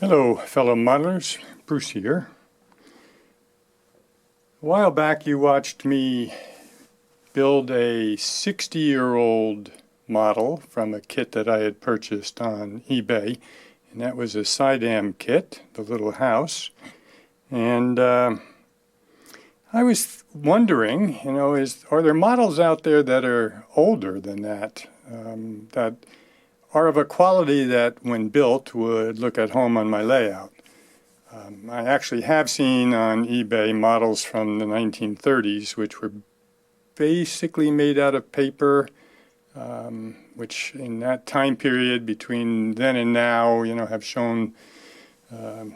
Hello, fellow modelers. Bruce here. A while back you watched me build a 60-year-old model from a kit that I had purchased on eBay, and that was a Suydam kit, the little house. And I was wondering, are there models out there that are older than that, that are of a quality that, when built, would look at home on my layout? I actually have seen on eBay models from the 1930s, which were basically made out of paper, which in that time period between then and now, have shown the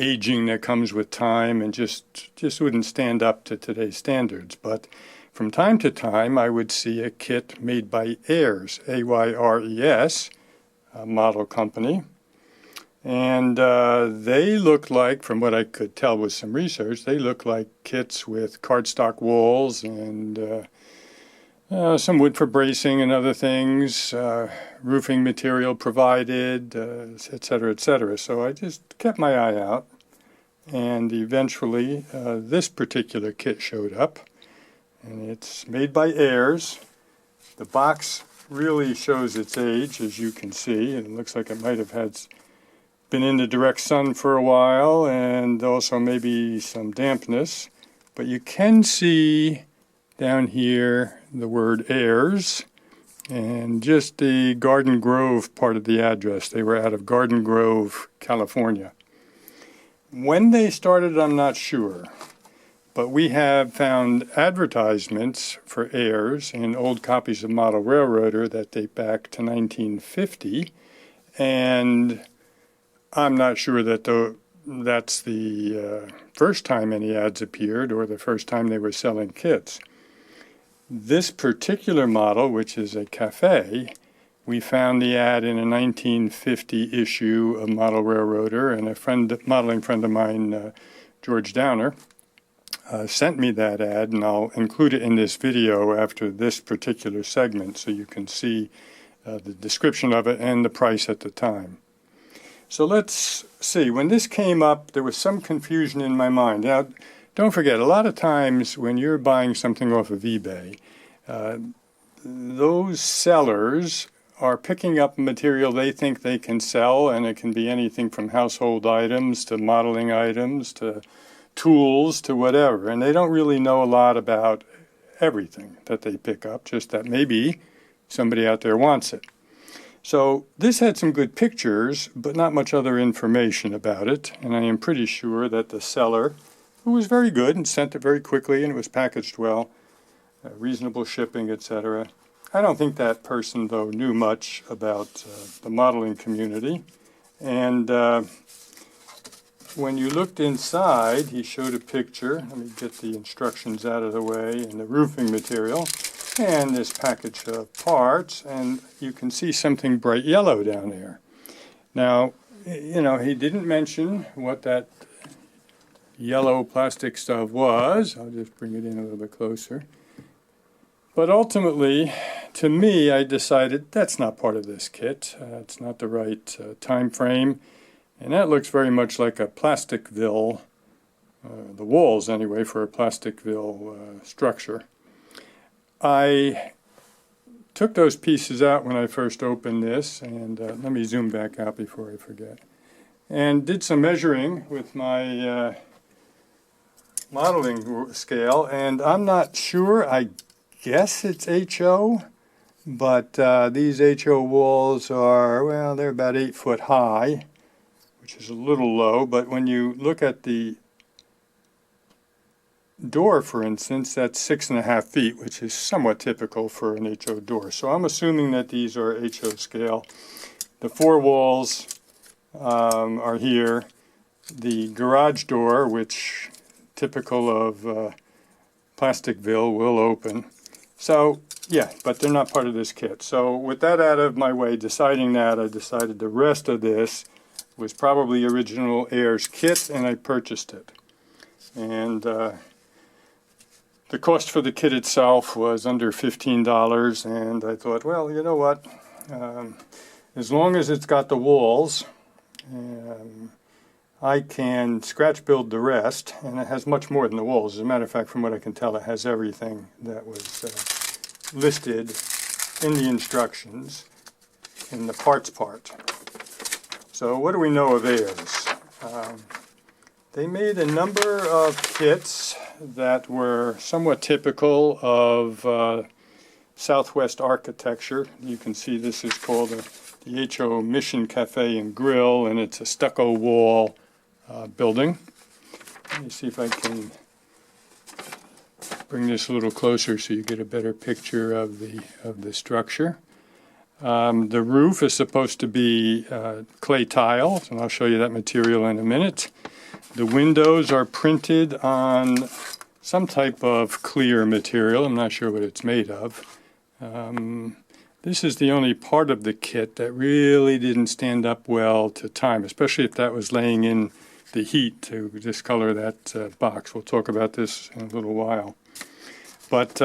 aging that comes with time and just wouldn't stand up to today's standards. But from time to time, I would see a kit made by Ayres, A-Y-R-E-S, a model company. And they look like, from what I could tell with some research, they look like kits with cardstock walls and some wood for bracing and other things, roofing material provided, et cetera, et cetera. So I just kept my eye out, and eventually this particular kit showed up, and it's made by Ayres. The box really shows its age, as you can see. It looks like it might have been in the direct sun for a while, and also maybe some dampness. But you can see down here the word Ayres and just the Garden Grove part of the address. They were out of Garden Grove, California. When they started, I'm not sure, but we have found advertisements for Ayres in old copies of Model Railroader that date back to 1950, and I'm not sure that that's the first time any ads appeared or the first time they were selling kits. This particular model, which is a cafe, we found the ad in a 1950 issue of Model Railroader, and a modeling friend of mine, George Downer, sent me that ad, and I'll include it in this video after this particular segment so you can see the description of it and the price at the time. So let's see, when this came up, there was some confusion in my mind. Now, don't forget, a lot of times when you're buying something off of eBay, those sellers are picking up material they think they can sell, and it can be anything from household items to modeling items to tools to whatever. And they don't really know a lot about everything that they pick up, just that maybe somebody out there wants it. So this had some good pictures, but not much other information about it, and I am pretty sure that the seller, who was very good and sent it very quickly and it was packaged well, reasonable shipping, etc. I don't think that person, though, knew much about the modeling community. And when you looked inside, he showed a picture. Let me get the instructions out of the way, and the roofing material, and this package of parts, and you can see something bright yellow down there. Now, he didn't mention what that yellow plastic stuff was. I'll just bring it in a little bit closer. But ultimately, to me, I decided that's not part of this kit. It's not the right time frame, and that looks very much like a Plasticville, the walls anyway, for a Plasticville structure. I took those pieces out when I first opened this, and let me zoom back out before I forget, and did some measuring with my modeling scale, and I'm not sure, I guess it's HO, but these HO walls are, well, they're about 8 foot high, which is a little low, but when you look at the door, for instance, that's 6.5 feet, which is somewhat typical for an HO door. So I'm assuming that these are HO scale. The 4 walls are here. The garage door, which typical of Plasticville, will open. So yeah, but they're not part of this kit. So with that out of my way, deciding that, I decided the rest of this was probably original Ayres kit, and I purchased it. And the cost for the kit itself was under $15, and I thought, well, you know what? As long as it's got the walls I can scratch build the rest, and it has much more than the walls. As a matter of fact, from what I can tell, it has everything that was listed in the instructions in the parts part. So what do we know of Ayres? They made a number of kits that were somewhat typical of Southwest architecture. You can see this is called the HO Mission Cafe and Grill, and it's a stucco wall building. Let me see if I can bring this a little closer so you get a better picture of the structure. The roof is supposed to be clay tile, and I'll show you that material in a minute. The windows are printed on some type of clear material. I'm not sure what it's made of. This is the only part of the kit that really didn't stand up well to time, especially if that was laying in the heat to discolor that box. We'll talk about this in a little while. But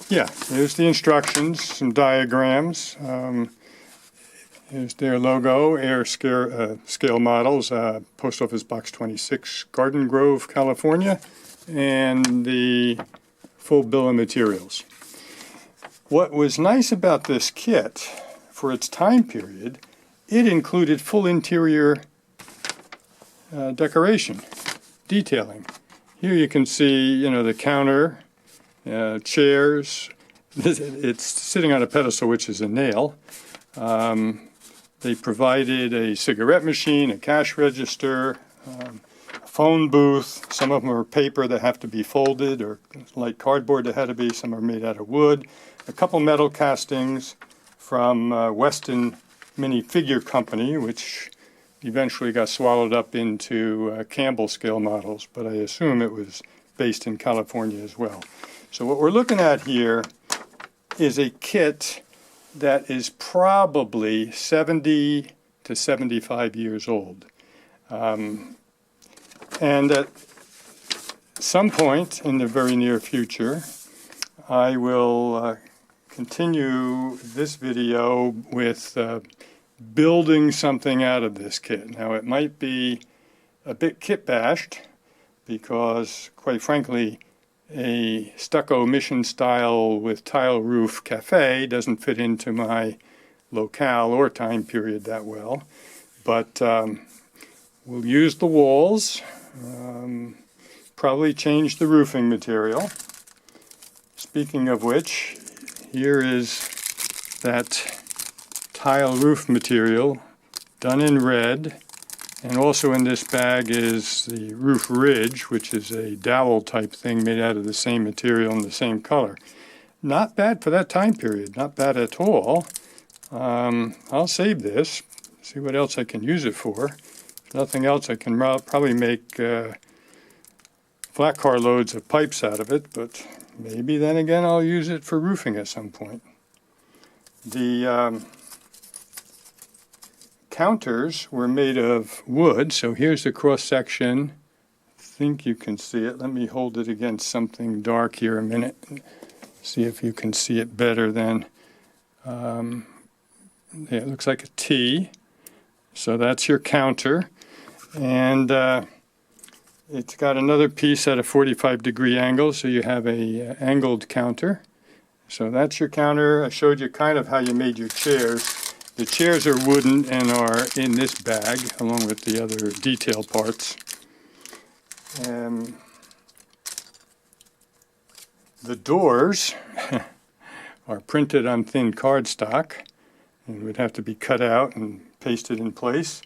yeah, here's the instructions, some diagrams. Here's their logo, Ayres scale models, Post Office Box 26, Garden Grove, California, and the full bill of materials. What was nice about this kit, for its time period, it included full interior decoration, detailing. Here you can see, the counter, chairs. It's sitting on a pedestal, which is a nail. They provided a cigarette machine, a cash register, a phone booth. Some of them are paper that have to be folded, or like cardboard that had to be. Some are made out of wood. A couple metal castings from Weston Mini Figure Company, which eventually got swallowed up into Campbell scale models, but I assume it was based in California as well. So what we're looking at here is a kit that is probably 70 to 75 years old. And at some point in the very near future, I will continue this video with building something out of this kit. Now, it might be a bit kit bashed because, quite frankly, a stucco mission style with tile roof cafe doesn't fit into my locale or time period that well. But we'll use the walls, probably change the roofing material. Speaking of which, here is that tile roof material done in red. And also in this bag is the roof ridge, which is a dowel type thing made out of the same material and the same color. Not bad for that time period, not bad at all. I'll save this, see what else I can use it for. If nothing else, I can probably make flat car loads of pipes out of it, but maybe then again I'll use it for roofing at some point. The counters were made of wood, so here's the cross section. I think you can see it. Let me hold it against something dark here a minute. See if you can see it better than. Yeah, it looks like a T. So that's your counter. And it's got another piece at a 45-degree angle, so you have a angled counter. So that's your counter. I showed you kind of how you made your chairs. The chairs are wooden and are in this bag, along with the other detail parts. The doors are printed on thin cardstock and would have to be cut out and pasted in place.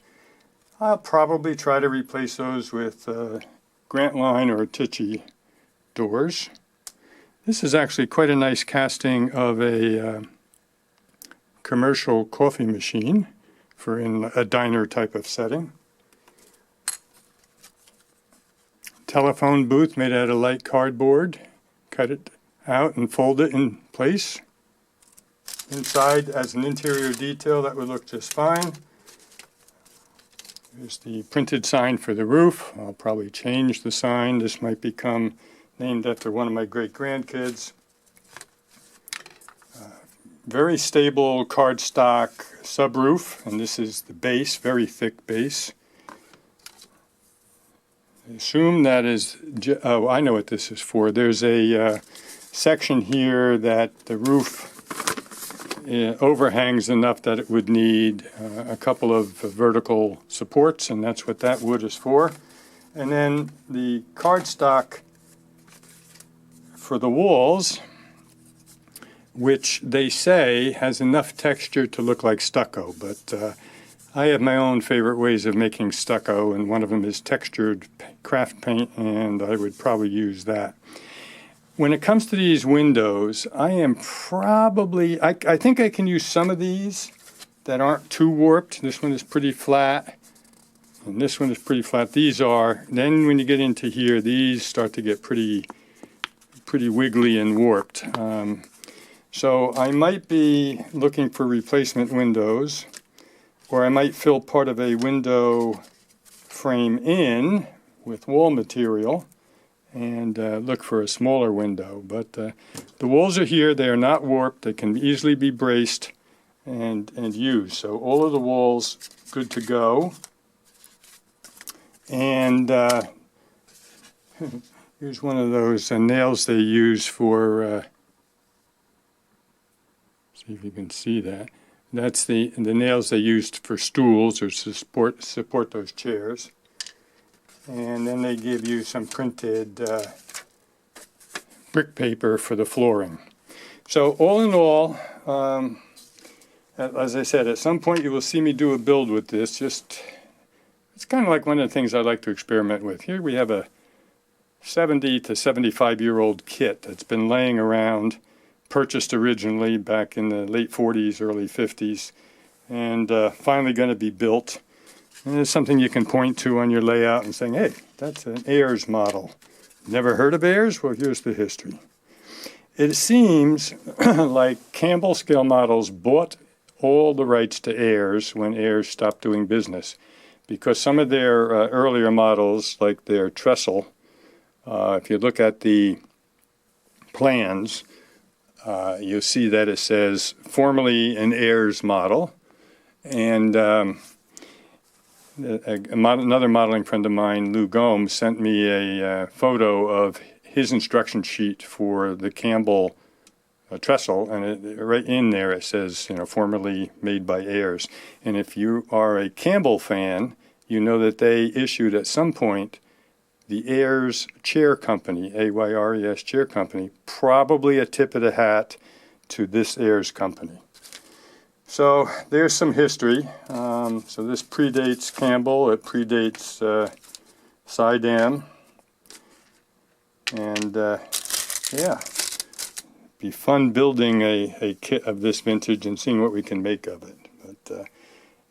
I'll probably try to replace those with Grant Line or Tichy doors. This is actually quite a nice casting of a commercial coffee machine for in a diner type of setting. Telephone booth made out of light cardboard. Cut it out and fold it in place. Inside, as an interior detail, that would look just fine. Here's the printed sign for the roof. I'll probably change the sign. This might become named after one of my great-grandkids. very stable cardstock subroof, and this is the base, very thick base. I assume that is, oh, I know what this is for. There's a section here that the roof overhangs enough that it would need a couple of vertical supports, and that's what that wood is for. And then the cardstock for the walls, which they say has enough texture to look like stucco, but I have my own favorite ways of making stucco, and one of them is textured craft paint, and I would probably use that. When it comes to these windows, I am probably, I think I can use some of these that aren't too warped. This one is pretty flat, and this one is pretty flat. These are, then when you get into here, these start to get pretty wiggly and warped. So I might be looking for replacement windows, or I might fill part of a window frame in with wall material and look for a smaller window. But the walls are here. They are not warped. They can easily be braced and used. So all of the walls good to go. And here's one of those nails they use for, see if you can see that. That's the nails they used for stools or to support those chairs. And then they give you some printed brick paper for the flooring. So all in all, as I said, at some point you will see me do a build with this. It's kind of like one of the things I like to experiment with. Here we have a 70 to 75-year-old kit that's been laying around, purchased originally back in the late 40s, early 50s, and finally going to be built. And it's something you can point to on your layout and saying, hey, that's an Ayres model. Never heard of Ayres? Well, here's the history. It seems like Campbell scale models bought all the rights to Ayres when Ayres stopped doing business, because some of their earlier models, like their trestle, if you look at the plans, you'll see that it says formerly an Ayres model, and another modeling friend of mine, Lou Gomes, sent me a photo of his instruction sheet for the Campbell trestle, and right in there it says, formerly made by Ayres. And if you are a Campbell fan, you know that they issued at some point the Ayres chair company, Ayres chair company, probably a tip of the hat to this Ayres company. So there's some history. So this predates Campbell. It predates Suydam. And yeah, be fun building a kit of this vintage and seeing what we can make of it. But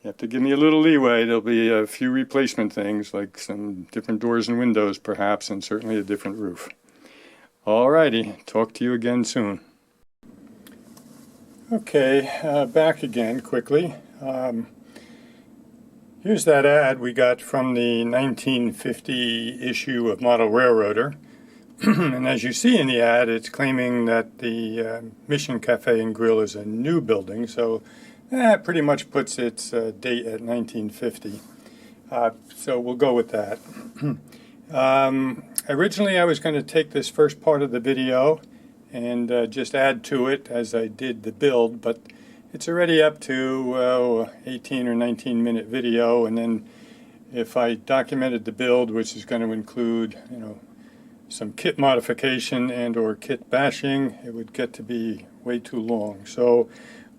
you have to give me a little leeway. There'll be a few replacement things, like some different doors and windows perhaps, and certainly a different roof. All righty, talk to you again soon. Okay, back again quickly. Here's that ad we got from the 1950 issue of Model Railroader. And as you see in the ad, it's claiming that the Mission Cafe and Grill is a new building, so that pretty much puts its date at 1950. So we'll go with that. Originally I was going to take this first part of the video and just add to it as I did the build, but it's already up to 18 or 19 minute video, and then if I documented the build, which is going to include some kit modification and or kit bashing, it would get to be way too long. So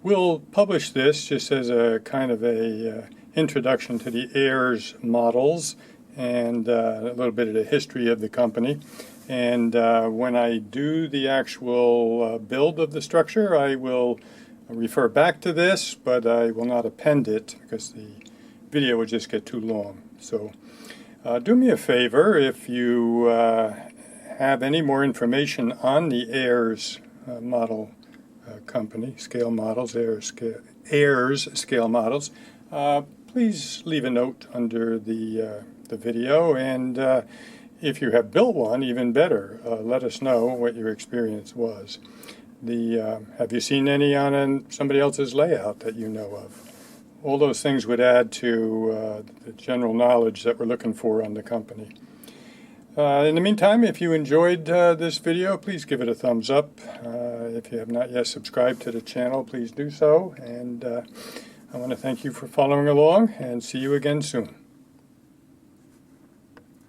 we'll publish this just as a kind of a introduction to the Ayres models and a little bit of the history of the company. And when I do the actual build of the structure, I will refer back to this, but I will not append it because the video would just get too long. So do me a favor, if you have any more information on the Ayres model company, scale models, Ayres scale models, please leave a note under the video, and if you have built one, even better, let us know what your experience was. Have you seen any on somebody else's layout that you know of? All those things would add to the general knowledge that we're looking for on the company. In the meantime, if you enjoyed this video, please give it a thumbs up. If you have not yet subscribed to the channel, please do so. And I want to thank you for following along, and see you again soon.